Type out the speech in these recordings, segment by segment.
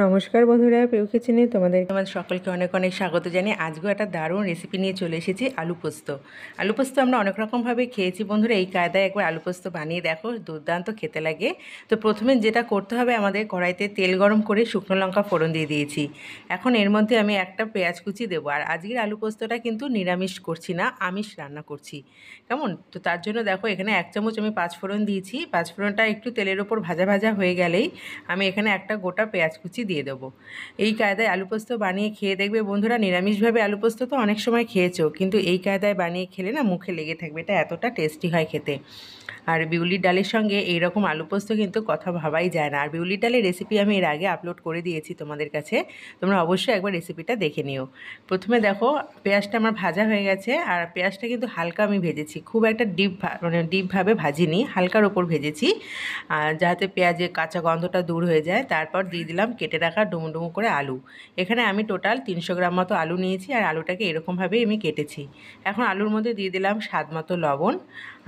নমস্কার বন্ধুরা, পিউ কিচেনে তোমাদের সকলকে অনেক অনেক স্বাগত জানিয়ে আজকেও একটা দারুণ রেসিপি নিয়ে চলে এসেছি আলু পোস্ত। আলু পোস্ত আমরা অনেক রকমভাবে খেয়েছি বন্ধুরা, এই কায়দায় একবার আলু পোস্ত বানিয়ে দেখো, দুর্দান্ত খেতে লাগে। তো প্রথমে যেটা করতে হবে, আমাদের কড়াইতে তেল গরম করে শুকনো লঙ্কা ফোড়ন দিয়ে দিয়েছি। এখন এর মধ্যে আমি একটা পেঁয়াজ কুচি দেবো। আর আজকের আলু পোস্তটা কিন্তু নিরামিষ করছি না, আমিষ রান্না করছি। কেমন? তো তার জন্য দেখো এখানে 1 চামচ আমি পাঁচফোড়ন দিয়েছি। পাঁচফোড়নটা একটু তেলের ওপর ভাজা ভাজা হয়ে গেলেই আমি এখানে একটা গোটা পেঁয়াজ কুচি দিয়ে দেবো। এই কায়দায় আলু পোস্ত বানিয়ে খেয়ে দেখবে বন্ধুরা, নিরামিষভাবে আলু পোস্ত তো অনেক সময় খেয়েছো, কিন্তু এই কায়দায় বানিয়ে খেলে না মুখে লেগে থাকবে, এটা এতটা টেস্টি হয় খেতে। আর বিউলির ডালের সঙ্গে এইরকম আলু পোস্ত কিন্তু কথা ভাবাই যায় না। আর বিউলির ডালের রেসিপি আমি এর আগে আপলোড করে দিয়েছি তোমাদের কাছে, তোমরা অবশ্যই একবার রেসিপিটা দেখে নিও। প্রথমে দেখো পেঁয়াজটা আমার ভাজা হয়ে গেছে, আর পেঁয়াজটা কিন্তু হালকা আমি ভেজেছি, খুব একটা ডিপভাবে ভাজিনি, হালকার ওপর ভেজেছি, আর যাতে পেঁয়াজের কাঁচা গন্ধটা দূর হয়ে যায়। তারপর দিয়ে দিলাম কেটে রাখা ডুমো ডুমো করে আলু। এখানে আমি টোটাল 300 গ্রাম মতো আলু নিয়েছি, আর আলুটাকে এরকমভাবেই আমি কেটেছি। এখন আলুর মধ্যে দিয়ে দিলাম স্বাদ মতো লবণ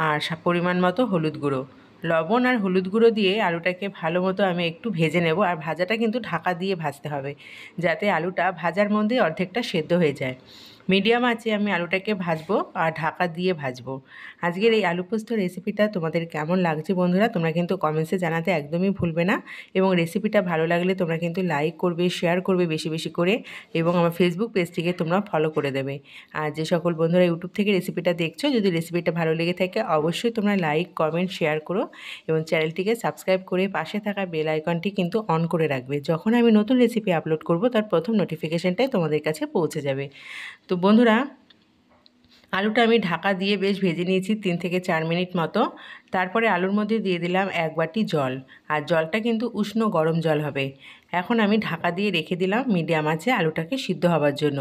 আর পরিমাণ মতো হলুদ গুঁড়ো। লবণ আর হলুদ গুঁড়ো দিয়ে আলুটাকে ভালো মতো আমি একটু ভেজে নেব। আর ভাজাটা কিন্তু ঢাকা দিয়ে ভাজতে হবে, যাতে আলুটা ভাজার মধ্যে অর্ধেকটা সেদ্ধ হয়ে যায়। মিডিয়াম আঁচে আমি আলুটাকে ভাজবো আর ঢাকা দিয়ে ভাজবো। আজকের এই আলু পোস্ত রেসিপিটা তোমাদের কেমন লাগছে বন্ধুরা, তোমরা কিন্তু কমেন্টসে জানাতে একদমই ভুলবে না। এবং রেসিপিটা ভালো লাগলে তোমরা কিন্তু লাইক করবে, শেয়ার করবে বেশি বেশি করে, এবং আমার ফেসবুক পেজটিকে তোমরা ফলো করে দেবে। আর যে সকল বন্ধুরা ইউটিউব থেকে রেসিপিটা দেখছো, যদি রেসিপিটা ভালো লেগে থাকে অবশ্যই তোমরা লাইক, কমেন্ট, শেয়ার করো, এবং চ্যানেলটিকে সাবস্ক্রাইব করে পাশে থাকা বেল আইকনটি কিন্তু অন করে রাখবে। যখন আমি নতুন রেসিপি আপলোড করব তার প্রথম নোটিফিকেশানটাই তোমাদের কাছে পৌঁছে যাবে। তো বন্ধুরা, আলুটা আমি ঢাকা দিয়ে বেশ ভেজে নিয়েছি 3 থেকে 4 মিনিট মতো। তারপরে আলুর মধ্যে দিয়ে দিলাম 1 বাটি জল, আর জলটা কিন্তু উষ্ণ গরম জল হবে। এখন আমি ঢাকা দিয়ে রেখে দিলাম মিডিয়াম আঁচে আলুটাকে সিদ্ধ হওয়ার জন্য।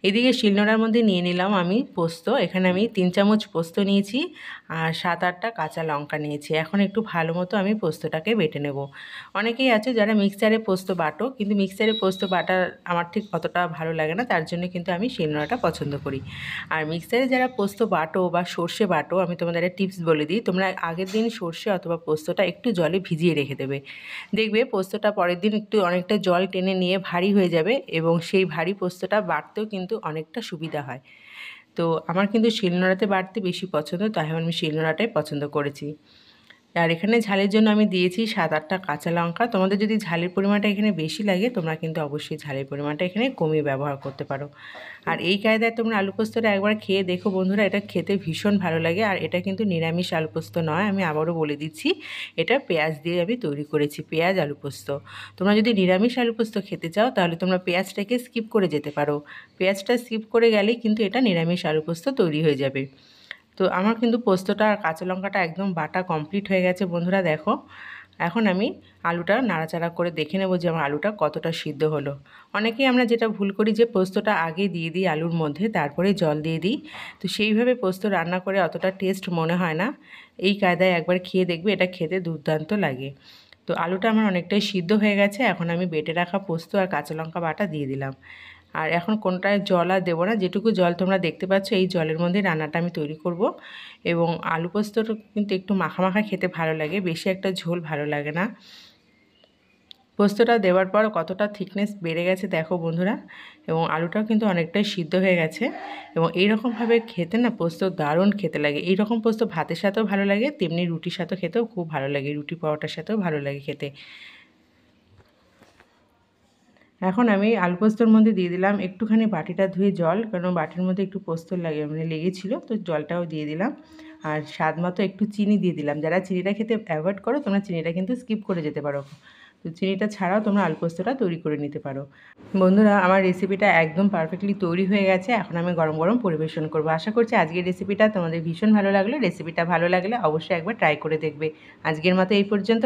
এদিকে শিলনোড়ার মধ্যে নিয়ে নিলাম আমি পোস্ত। এখানে আমি 3 চামচ পোস্ত নিয়েছি, আর 7-8টা কাঁচা লঙ্কা নিয়েছি। এখন একটু ভালো মতো আমি পোস্তটাকে বেটে নেব। অনেকেই আছে যারা মিক্সচারে পোস্ত বাটো, কিন্তু মিক্সচারে পোস্ত বাটা আমার ঠিক অতটা ভালো লাগে না, তার জন্য কিন্তু আমি শিলনোড়াটা পছন্দ করি। আর মিক্সচারে যারা পোস্ত বাটো বা সর্ষে বাটো, আমি তোমাদের একটা টিপস বলে দিই, তোমরা আগের দিন সর্ষে অথবা পোস্তটা একটু জলে ভিজিয়ে রেখে দেবে। দেখবে পোস্তটা পরের দিন একটু অনেকটা জল টেনে নিয়ে ভারী হয়ে যাবে, এবং সেই ভারী পোস্তটা বাটতেও কিন্তু অনেকটা সুবিধা হয়। তো আমার কিন্তু শিলনোড়াতে বাটতে বেশি পছন্দ, তাই আমি শিলনোড়াটাই পছন্দ করেছি। আর এখানে ঝালের জন্য আমি দিয়েছি 7-8টা কাঁচা লঙ্কা। তোমাদের যদি ঝালের পরিমাণটা এখানে বেশি লাগে, তোমরা কিন্তু অবশ্যই ঝালের পরিমাণটা এখানে কমিয়ে ব্যবহার করতে পারো। আর এই কায়দায় তোমরা আলু পোস্তটা একবার খেয়ে দেখো বন্ধুরা, এটা খেতে ভীষণ ভালো লাগে। আর এটা কিন্তু নিরামিষ আলু পোস্ত নয়, আমি আবারও বলে দিচ্ছি, এটা পেঁয়াজ দিয়ে আমি তৈরি করেছি, পেঁয়াজ আলু পোস্ত। তোমরা যদি নিরামিষ আলু পোস্ত খেতে চাও তাহলে তোমরা পেঁয়াজটাকে স্কিপ করে যেতে পারো। পেঁয়াজটা স্কিপ করে গেলেই কিন্তু এটা নিরামিষ আলু পোস্ত তৈরি হয়ে যাবে। তো আমার কিন্তু পোস্তটা আর কাঁচা লঙ্কাটা একদম বাটা কমপ্লিট হয়ে গেছে বন্ধুরা, দেখো। এখন আমি আলুটা নাড়াচাড়া করে দেখে নেব যে আমার আলুটা কতটা সিদ্ধ হলো। অনেকেই আমরা যেটা ভুল করি যে পোস্তটা আগে দিয়ে দিই আলুর মধ্যে, তারপরে জল দিয়ে দিই। তো সেইভাবে পোস্ত রান্না করে অতটা টেস্ট মনে হয় না। এই কায়দায় একবার খেয়ে দেখবে, এটা খেতে দুর্দান্ত লাগে। তো আলুটা আমার অনেকটাই সিদ্ধ হয়ে গেছে। এখন আমি বেটে রাখা পোস্ত আর কাঁচা লঙ্কা বাটা দিয়ে দিলাম। আর এখন কোনটায় জল আর দেবো না, যেটুকু জল তোমরা দেখতে পাচ্ছ এই জলের মধ্যে রান্নাটা আমি তৈরি করব। এবং আলু পোস্তটা কিন্তু একটু মাখা মাখা খেতে ভালো লাগে, বেশি একটা ঝোল ভালো লাগে না। পোস্তটা দেওয়ার পর কতটা থিকনেস বেড়ে গেছে দেখো বন্ধুরা, এবং আলুটাও কিন্তু অনেকটাই সিদ্ধ হয়ে গেছে। এবং এইরকমভাবে খেতে না পোস্ত দারুণ খেতে লাগে। এইরকম পোস্ত ভাতের সাথেও ভালো লাগে, তেমনি রুটির সাথেও খেতেও খুব ভালো লাগে, রুটি পরোটার সাথেও ভালো লাগে খেতে। এখন আমি আলু পোস্তর মধ্যে দিয়ে দিলাম একটুখানি বাটিটা ধুয়ে জল, কারণ বাটির মধ্যে একটু পোস্ত লেগেছিলো, তো জলটাও দিয়ে দিলাম। আর স্বাদ মতো একটু চিনি দিয়ে দিলাম। যারা চিনিটা খেতে অ্যাভয়েড করো, তোমরা চিনিটা কিন্তু স্কিপ করে যেতে পারো। তো চিনিটা ছাড়াও তোমরা আলু পোস্তটা তৈরি করে নিতে পারো। বন্ধুরা, আমার রেসিপিটা একদম পারফেক্টলি তৈরি হয়ে গেছে। এখন আমি গরম গরম পরিবেশন করবো। আশা করছি আজকের রেসিপিটা তোমাদের ভীষণ ভালো লাগলো। রেসিপিটা ভালো লাগলে অবশ্যই একবার ট্রাই করে দেখবে। আজকের মতো এই পর্যন্ত।